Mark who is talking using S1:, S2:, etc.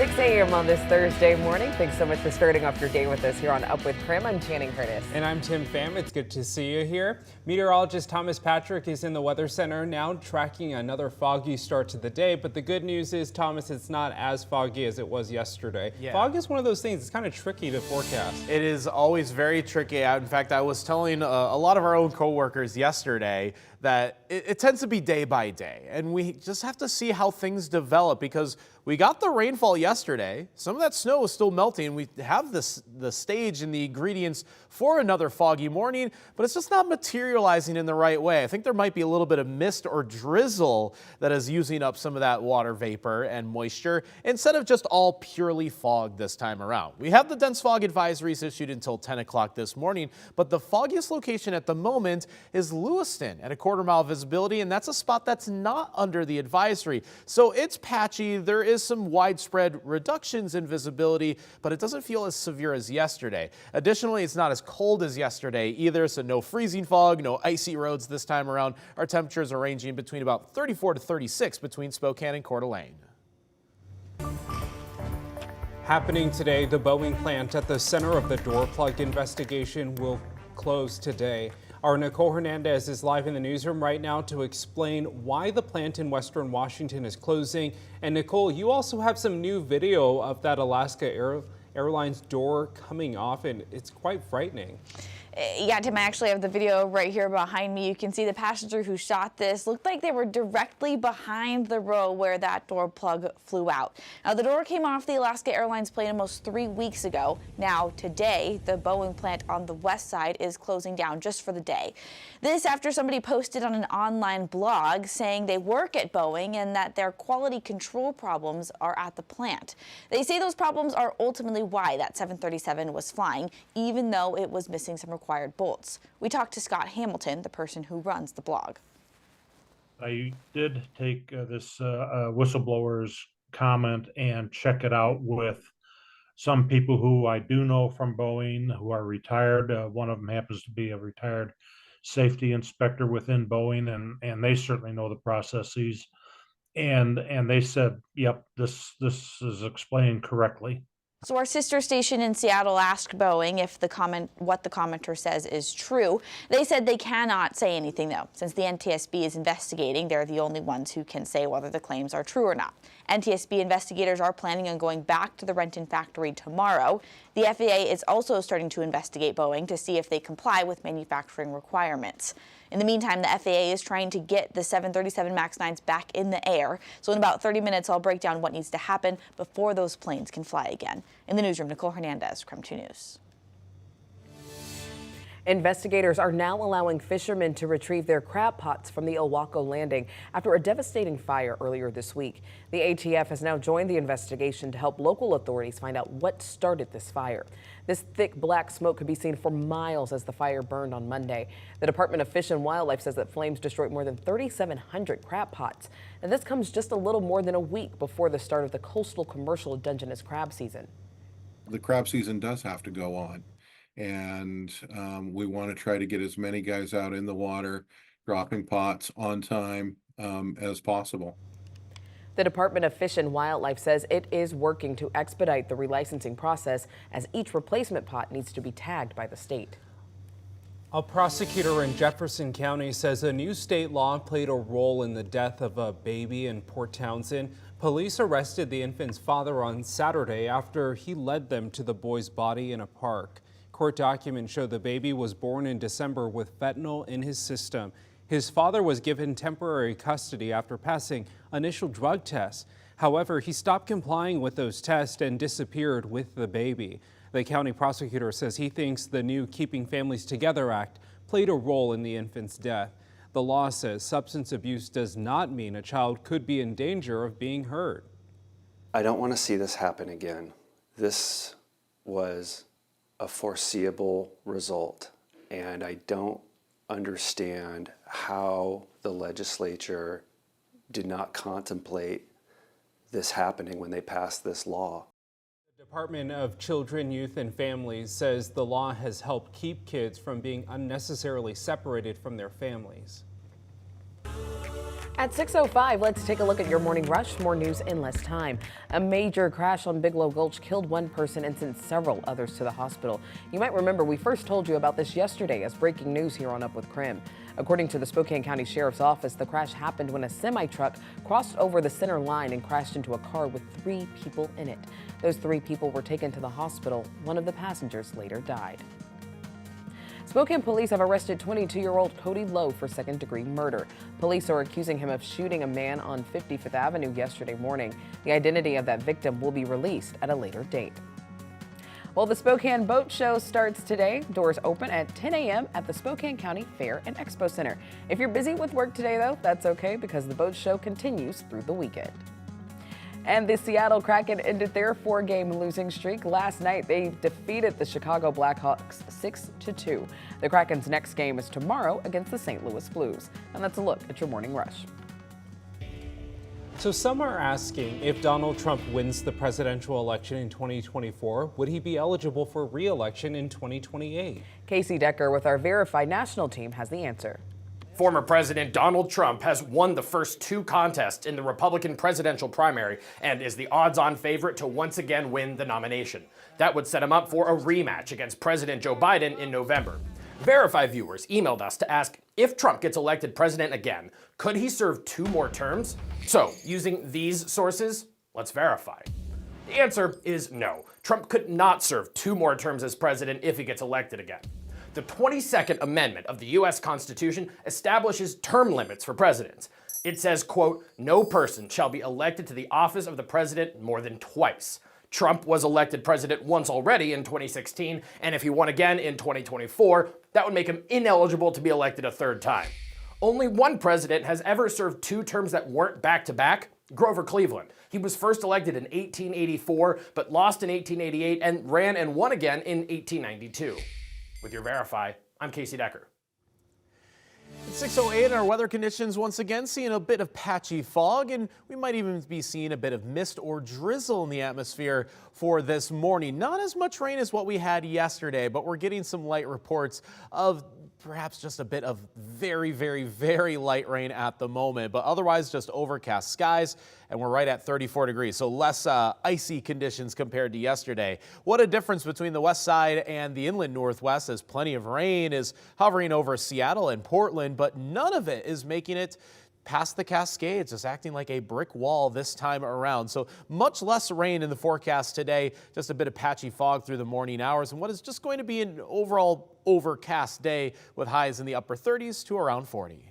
S1: 6 a.m. on this Thursday morning. Thanks so much for starting off your day with us here on Up with KREM. I'm Channing Curtis.
S2: And I'm Tim Pham. It's good to see you here. Meteorologist Thomas Patrick is in the Weather Center now, tracking another foggy start to the day. But the good news is, Thomas, it's not as foggy as it was yesterday. Yeah. Fog is one of those things, it's kind of tricky to forecast.
S3: It is always very tricky. In fact, I was telling a lot of our own coworkers yesterday that it tends to be day by day, and we just have to see how things develop, because we got the rainfall yesterday. Some of that snow is still melting. We have the stage and the ingredients for another foggy morning, but it's just not materializing in the right way. I think there might be a little bit of mist or drizzle that is using up some of that water vapor and moisture, instead of just all purely fog this time around. We have the dense fog advisories issued until 10 o'clock this morning, but the foggiest location at the moment is Lewiston at a quarter-mile visibility, and that's a spot that's not under the advisory. So it's patchy. There is some widespread reductions in visibility, but it doesn't feel as severe as yesterday. Additionally, it's not as cold as yesterday either, so no freezing fog, no icy roads this time around. Our temperatures are ranging between about 34 to 36 between Spokane and Coeur d'Alene.
S2: Happening today, the Boeing plant at the center of the door plug investigation will close today. Our Nicole Hernandez is live in the newsroom right now to explain why the plant in Western Washington is closing. And Nicole, you also have some new video of that Alaska Airlines door coming off, and it's quite frightening.
S4: Yeah, Tim, I actually have the video right here behind me. You can see the passenger who shot this looked like they were directly behind the row where that door plug flew out. Now, the door came off the Alaska Airlines plane almost 3 weeks ago. Now, today, the Boeing plant on the west side is closing down just for the day. This after somebody posted on an online blog saying they work at Boeing and that their quality control problems are at the plant. They say those problems are ultimately why that 737 was flying, even though it was missing some required bolts. We talked to Scott Hamilton, the person who runs the blog.
S5: I did take this whistleblower's comment and check it out with some people who I do know from Boeing who are retired. One of them happens to be a retired safety inspector within Boeing, and they certainly know the processes. And they said, yep, this is explained correctly.
S4: So our sister station in Seattle asked Boeing if what the commenter says is true. They said they cannot say anything, though. Since the NTSB is investigating, they're the only ones who can say whether the claims are true or not. NTSB investigators are planning on going back to the Renton factory tomorrow. The FAA is also starting to investigate Boeing to see if they comply with manufacturing requirements. In the meantime, the FAA is trying to get the 737 MAX 9s back in the air. So in about 30 minutes, I'll break down what needs to happen before those planes can fly again. In the newsroom, Nicole Hernandez, KREM 2 News.
S1: Investigators are now allowing fishermen to retrieve their crab pots from the Ilwaco landing after a devastating fire earlier this week. The ATF has now joined the investigation to help local authorities find out what started this fire. This thick black smoke could be seen for miles as the fire burned on Monday. The Department of Fish and Wildlife says that flames destroyed more than 3,700 crab pots. And this comes just a little more than a week before the start of the coastal commercial Dungeness crab season.
S6: The crab season does have to go on. And we want to try to get as many guys out in the water, dropping pots on time as possible.
S1: The Department of Fish and Wildlife says it is working to expedite the relicensing process, as each replacement pot needs to be tagged by the state.
S2: A prosecutor in Jefferson County says a new state law played a role in the death of a baby in Port Townsend. Police arrested the infant's father on Saturday after he led them to the boy's body in a park. Court documents show the baby was born in December with fentanyl in his system. His father was given temporary custody after passing initial drug tests. However, he stopped complying with those tests and disappeared with the baby. The county prosecutor says he thinks the new Keeping Families Together Act played a role in the infant's death. The law says substance abuse does not mean a child could be in danger of being hurt.
S7: I don't want to see this happen again. This was a foreseeable result, and I don't understand how the legislature did not contemplate this happening when they passed this law.
S2: The Department of Children, Youth, and Families says the law has helped keep kids from being unnecessarily separated from their families.
S1: At 6:05, let's take a look at your morning rush. More news in less time. A major crash on Bigelow Gulch killed one person and sent several others to the hospital. You might remember we first told you about this yesterday as breaking news here on Up with KREM. According to the Spokane County Sheriff's Office, the crash happened when a semi-truck crossed over the center line and crashed into a car with 3 people in it. Those 3 people were taken to the hospital. One of the passengers later died. Spokane police have arrested 22-year-old Cody Lowe for second-degree murder. Police are accusing him of shooting a man on 55th Avenue yesterday morning. The identity of that victim will be released at a later date. Well, the Spokane Boat Show starts today. Doors open at 10 a.m. at the Spokane County Fair and Expo Center. If you're busy with work today, though, that's okay because the boat show continues through the weekend. And the Seattle Kraken ended their 4-game losing streak. Last night, they defeated the Chicago Blackhawks 6-2. The Kraken's next game is tomorrow against the St. Louis Blues. And that's a look at your morning rush.
S2: So some are asking, if Donald Trump wins the presidential election in 2024, would he be eligible for re-election in 2028?
S1: Casey Decker with our Verified National team has the answer.
S8: Former President Donald Trump has won the first 2 contests in the Republican presidential primary and is the odds-on favorite to once again win the nomination. That would set him up for a rematch against President Joe Biden in November. Verify viewers emailed us to ask, if Trump gets elected president again, could he serve 2 more terms? So, using these sources, let's verify. The answer is no. Trump could not serve 2 more terms as president if he gets elected again. The 22nd Amendment of the U.S. Constitution establishes term limits for presidents. It says, quote, no person shall be elected to the office of the president more than twice. Trump was elected president once already in 2016, and if he won again in 2024, that would make him ineligible to be elected a 3rd time. Only one president has ever served 2 terms that weren't back-to-back, Grover Cleveland. He was first elected in 1884, but lost in 1888 and ran and won again in 1892. With your Verify, I'm Casey Decker.
S3: It's 6:08 and our weather conditions once again seeing a bit of patchy fog, and we might even be seeing a bit of mist or drizzle in the atmosphere for this morning. Not as much rain as what we had yesterday, but we're getting some light reports of perhaps just a bit of very, very, very light rain at the moment, but otherwise just overcast skies, and we're right at 34 degrees, so less icy conditions compared to yesterday. What a difference between the west side and the inland northwest, as plenty of rain is hovering over Seattle and Portland, but none of it is making it past the Cascades, just acting like a brick wall this time around. So much less rain in the forecast today, just a bit of patchy fog through the morning hours, and what is just going to be an overall overcast day with highs in the upper 30s to around 40.